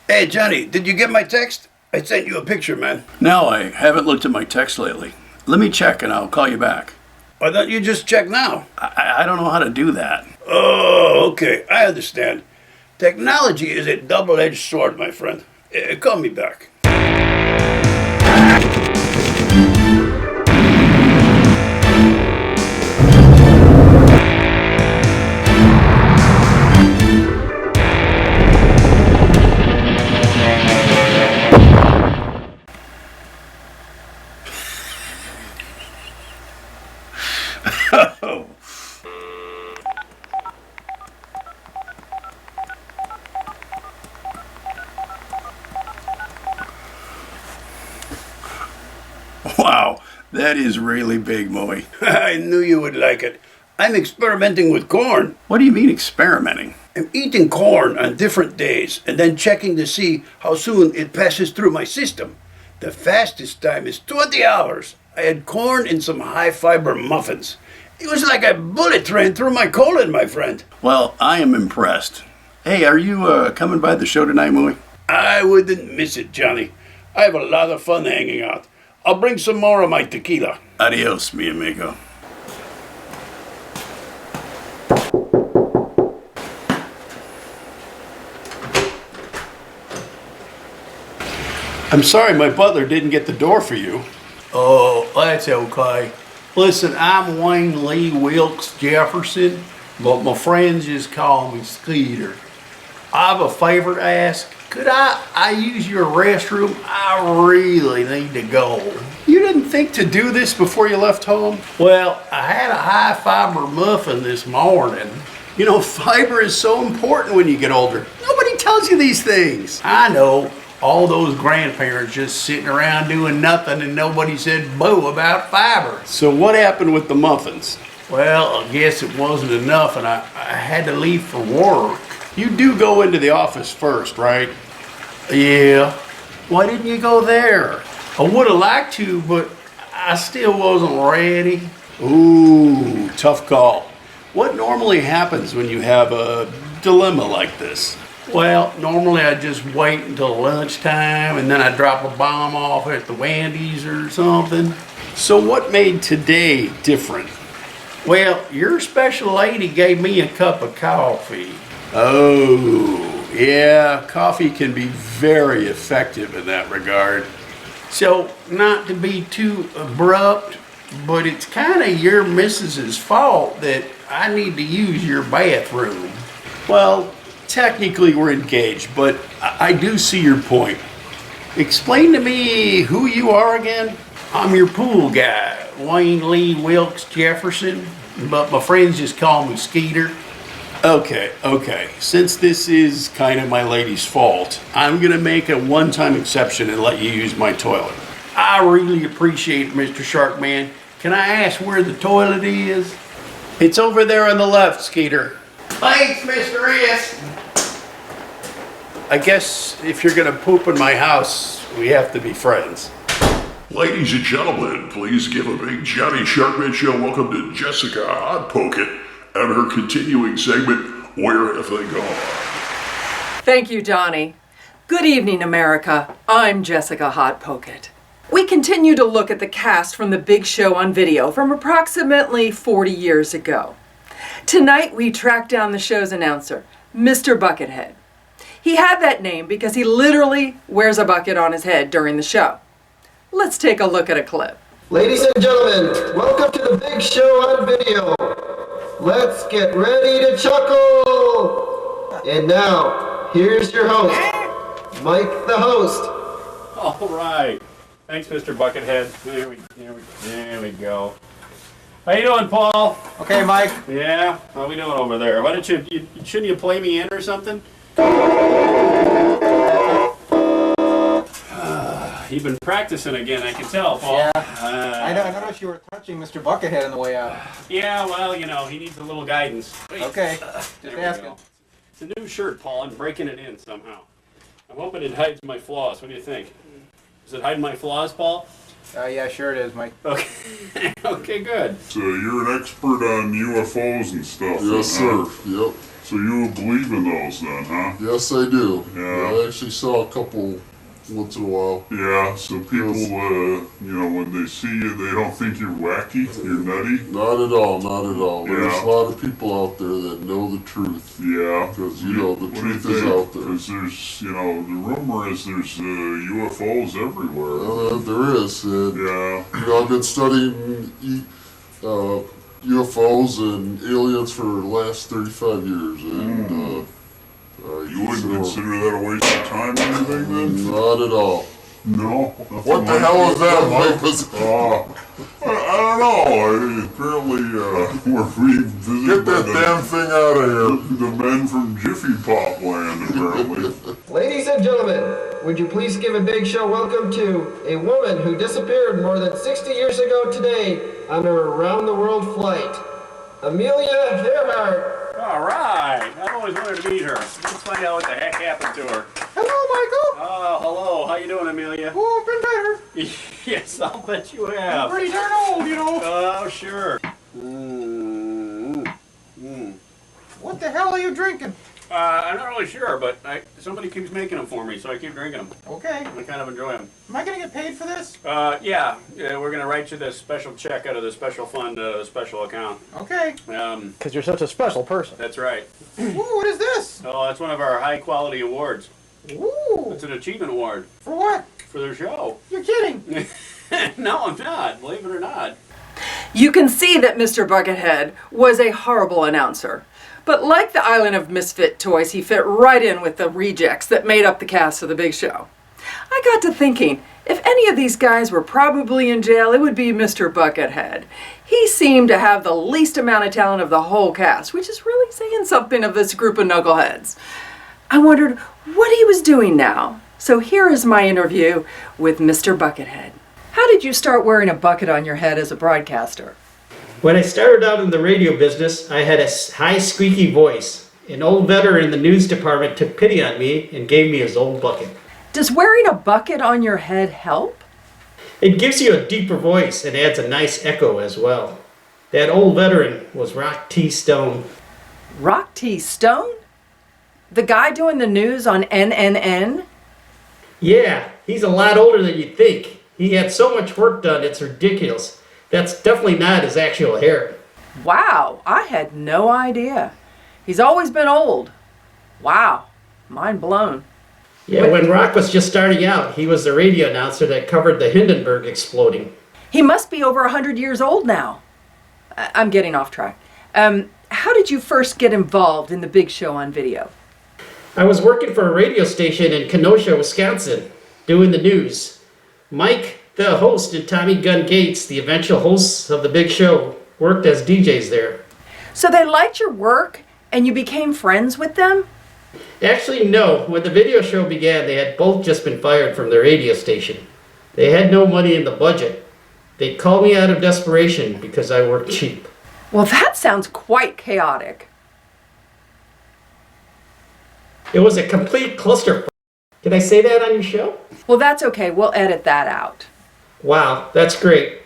Hey, Johnny, did you get my text? I sent you a picture, man. No, I haven't looked at my text lately. Let me check and I'll call you back. I thought you just checked now. I don't know how to do that. Oh, okay. I understand. Technology is a double-edged sword, my friend. Call me back. Oh. Wow, that is really big, Moe. I knew you would like it. I'm experimenting with corn. What do you mean experimenting? I'm eating corn on different days and then checking to see how soon it passes through my system. The fastest time is 20 hours. I had corn in some high-fiber muffins. It was like a bullet train through my colon, my friend. Well, I am impressed. Hey, are you coming by the show tonight, Moe? I wouldn't miss it, Johnny. I have a lot of fun hanging out. I'll bring some more of my tequila. Adios, mi amigo. I'm sorry my butler didn't get the door for you. Oh, that's okay. Listen, I'm Wayne Lee Wilkes Jefferson, but my friends just call me Skeeter. I have a favor to ask. Could I use your restroom? I really need to go. You didn't think to do this before you left home? Well, I had a high fiber muffin this morning. You know, fiber is so important when you get older. Nobody tells you these things. I know. All those grandparents just sitting around doing nothing and nobody said boo about fiber. So what happened with the muffins? Well, I guess it wasn't enough and I had to leave for work. You do go into the office first, right? Yeah. Why didn't you go there? I would have liked to, but I still wasn't ready. Ooh, tough call. What normally happens when you have a dilemma like this? Well, normally I just wait until lunchtime and then I drop a bomb off at the Wendy's or something. So what made today different? Well, your special lady gave me a cup of coffee. Oh, yeah, coffee can be very effective in that regard. So, not to be too abrupt, but it's kind of your missus's fault that I need to use your bathroom. Well, technically we're engaged, but I do see your point. Explain to me who you are again. I'm your pool guy, Wayne Lee Wilkes Jefferson, but my friends just call me Skeeter. Okay. Since this is kind of my lady's fault, I'm gonna make a one-time exception and let you use my toilet. I really appreciate it, Mr. Sharkman. Can I ask where the toilet is? It's over there on the left, Skeeter. Thanks, Mr. S. I guess if you're gonna poop in my house, we have to be friends. Ladies and gentlemen, please give a big Johnny Sharkman Show welcome to Jessica Hot Pocket and her continuing segment, Where Have They Gone? Thank you, Johnny. Good evening, America. I'm Jessica Hot Pocket. We continue to look at the cast from the big show on video from approximately 40 years ago. Tonight, we track down the show's announcer, Mr. Buckethead. He had that name because he literally wears a bucket on his head during the show. Let's take a look at a clip. Ladies and gentlemen, welcome to the big show on video. Let's get ready to chuckle. And now, here's your host, Mike the host. All right. Thanks, Mr. Buckethead. There we go. How you doing, Paul? Okay, Mike. Yeah? How we doing over there? Why don't shouldn't you play me in or something? You've been practicing again, I can tell, Paul. Yeah. I noticed you were touching Mr. Buckethead on the way out. Yeah, well, he needs a little guidance. Okay, just There we asking. go. It's a new shirt, Paul. I'm breaking it in somehow. I'm hoping it hides my flaws. What do you think? Does it hide my flaws, Paul? Yeah, sure it is, Mike. Okay. Okay, good. So you're an expert on UFOs and stuff. Yes, sir. Yep. So you believe in those then, huh? Yes, I do. Yeah. I actually saw a couple once in a while. Yeah, so people, when they see you, they don't think you're wacky, you're nutty. Not at all, not at all. Yeah. There's a lot of people out there that know the truth. Yeah. Because, the What truth do you is think? out there. Because there's, the rumor is there's UFOs everywhere. There is. And, Yeah. I've been studying UFOs and aliens for the last 35 years. And, You wouldn't consider that a waste of time or anything then? Not at all. No. What the hell is that, Mike? I don't know. Apparently, we're being visited Get by that damn thing out of here. the men from Jiffy Pop Land, apparently. Ladies and gentlemen, would you please give a big show welcome to a woman who disappeared more than 60 years ago today on her around-the-world flight, Amelia Earhart. All right. I've always wanted to meet her. Let's find out what the heck happened to her. Hello, Michael. Oh, hello. How you doing, Amelia? Oh, I've been better. Yes, I'll bet you I'm have. pretty darn old, you know. Oh, sure. What the hell are you drinking? I'm not really sure, but somebody keeps making them for me, so I keep drinking them. Okay. I kind of enjoy them. Am I gonna get paid for this? Yeah, we're going to write you this special check out of the special fund, special account. Okay. Because you're such a special person. That's right. Ooh, what is this? Oh, that's one of our high quality awards. Ooh. It's an achievement award For what? for their show. You're kidding. No, I'm not, believe it or not. You can see that Mr. Buckethead was a horrible announcer. But like the island of misfit toys, he fit right in with the rejects that made up the cast of The Big Show. I got to thinking, if any of these guys were probably in jail, it would be Mr. Buckethead. He seemed to have the least amount of talent of the whole cast, which is really saying something of this group of knuckleheads. I wondered what he was doing now. So here is my interview with Mr. Buckethead. How did you start wearing a bucket on your head as a broadcaster? When I started out in the radio business, I had a high, squeaky voice. An old veteran in the news department took pity on me and gave me his old bucket. Does wearing a bucket on your head help? It gives you a deeper voice and adds a nice echo as well. That old veteran was Rock T. Stone. Rock T. Stone? The guy doing the news on NNN? Yeah, he's a lot older than you'd think. He had so much work done, it's ridiculous. That's definitely not his actual hair. Wow, I had no idea. He's always been old. Wow, mind blown. Yeah, when Rock was just starting out, he was the radio announcer that covered the Hindenburg exploding. He must be over 100 years old now. I'm getting off track. How did you first get involved in The Big Show on video? I was working for a radio station in Kenosha, Wisconsin, doing the news. Mike, the host, and Tommy Gunn Gates, the eventual hosts of The Big Show, worked as DJs there. So they liked your work and you became friends with them? Actually, no. When the video show began, they had both just been fired from their radio station. They had no money in the budget. They called me out of desperation because I worked cheap. Well, that sounds quite chaotic. It was a complete clusterfuck. Did I say that on your show? Well, that's okay. We'll edit that out. Wow, that's great.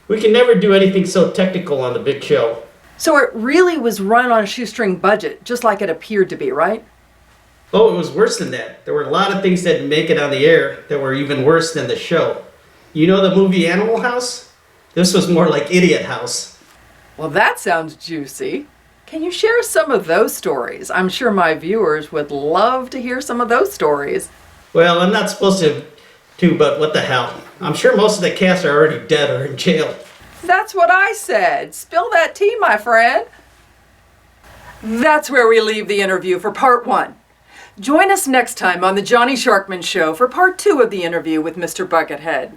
We can never do anything so technical on The Big Show. So it really was run on a shoestring budget, just like it appeared to be, right? Oh, it was worse than that. There were a lot of things that didn't make it on the air that were even worse than the show. You know the movie Animal House? This was more like Idiot House. Well, that sounds juicy. Can you share some of those stories? I'm sure my viewers would love to hear some of those stories. Well, I'm not supposed to, but what the hell. I'm sure most of the cast are already dead or in jail. That's what I said. Spill that tea, my friend. That's where we leave the interview for part 1. Join us next time on the Johnny Sharkman Show for part 2 of the interview with Mr. Buckethead.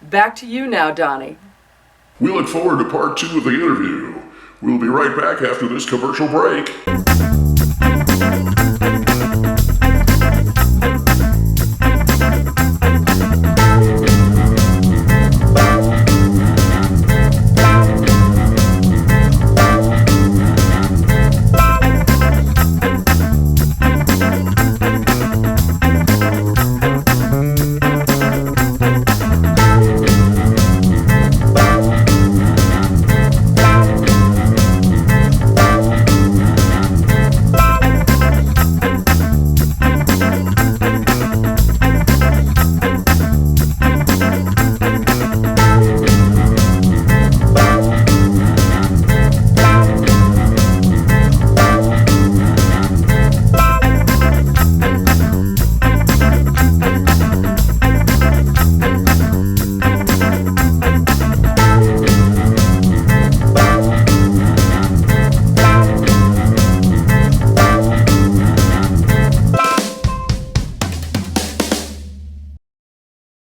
Back to you now, Donnie. We look forward to part 2 of the interview. We'll be right back after this commercial break.